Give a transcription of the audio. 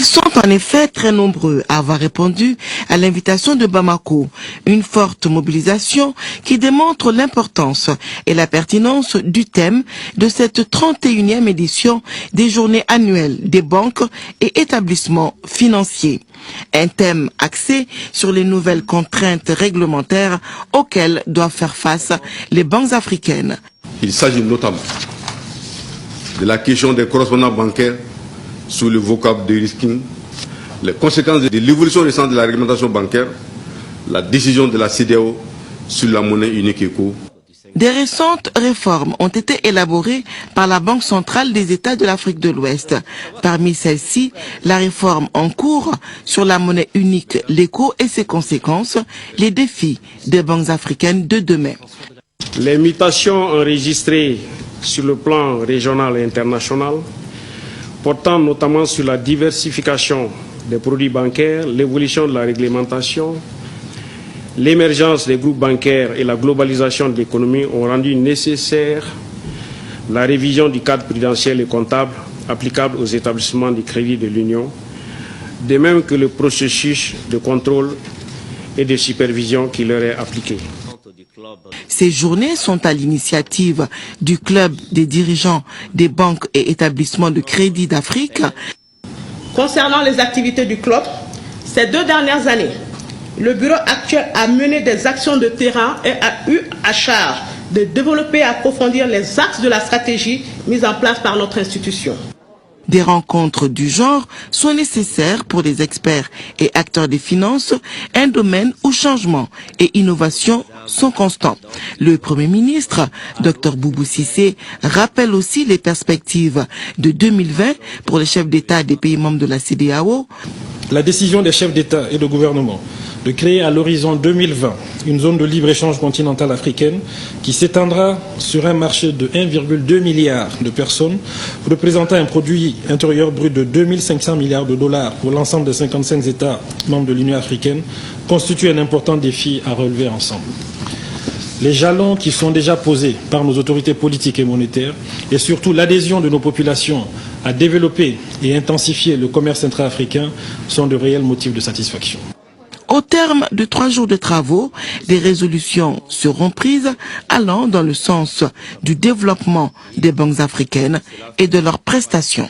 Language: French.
Ils sont en effet très nombreux à avoir répondu à l'invitation de Bamako. Une forte mobilisation qui démontre l'importance et la pertinence du thème de cette 31e édition des journées annuelles des banques et établissements financiers. Un thème axé sur les nouvelles contraintes réglementaires auxquelles doivent faire face les banques africaines. Il s'agit notamment de la question des correspondants bancaires sous le vocable de risking, les conséquences de l'évolution récente de la réglementation bancaire, la décision de la CEDEAO sur la monnaie unique éco. Des récentes réformes ont été élaborées par la Banque centrale des États de l'Afrique de l'Ouest. Parmi celles-ci, la réforme en cours sur la monnaie unique, l'éco et ses conséquences, les défis des banques africaines de demain. Les mutations enregistrées sur le plan régional et international, portant notamment sur la diversification des produits bancaires, l'évolution de la réglementation, l'émergence des groupes bancaires et la globalisation de l'économie ont rendu nécessaire la révision du cadre prudentiel et comptable applicable aux établissements de crédit de l'Union, de même que le processus de contrôle et de supervision qui leur est appliqué. Ces journées sont à l'initiative du Club des dirigeants des banques et établissements de crédit d'Afrique. Concernant les activités du club, ces 2 dernières années, le bureau actuel a mené des actions de terrain et a eu à charge de développer et approfondir les axes de la stratégie mise en place par notre institution. Des rencontres du genre sont nécessaires pour les experts et acteurs des finances, un domaine où changement et innovation sont constants. Le Premier ministre, Dr Boubou Cissé, rappelle aussi les perspectives de 2020 pour les chefs d'État des pays membres de la CEDEAO. La décision des chefs d'État et de gouvernement de créer à l'horizon 2020 une zone de libre-échange continentale africaine qui s'étendra sur un marché de 1,2 milliard de personnes, représentant un produit intérieur brut de 2500 milliards de dollars pour l'ensemble des 55 États membres de l'Union africaine, constitue un important défi à relever ensemble. Les jalons qui sont déjà posés par nos autorités politiques et monétaires et surtout l'adhésion de nos populations à développer et intensifier le commerce intra-africain sont de réels motifs de satisfaction. Au terme de 3 jours de travaux, des résolutions seront prises allant dans le sens du développement des banques africaines et de leurs prestations.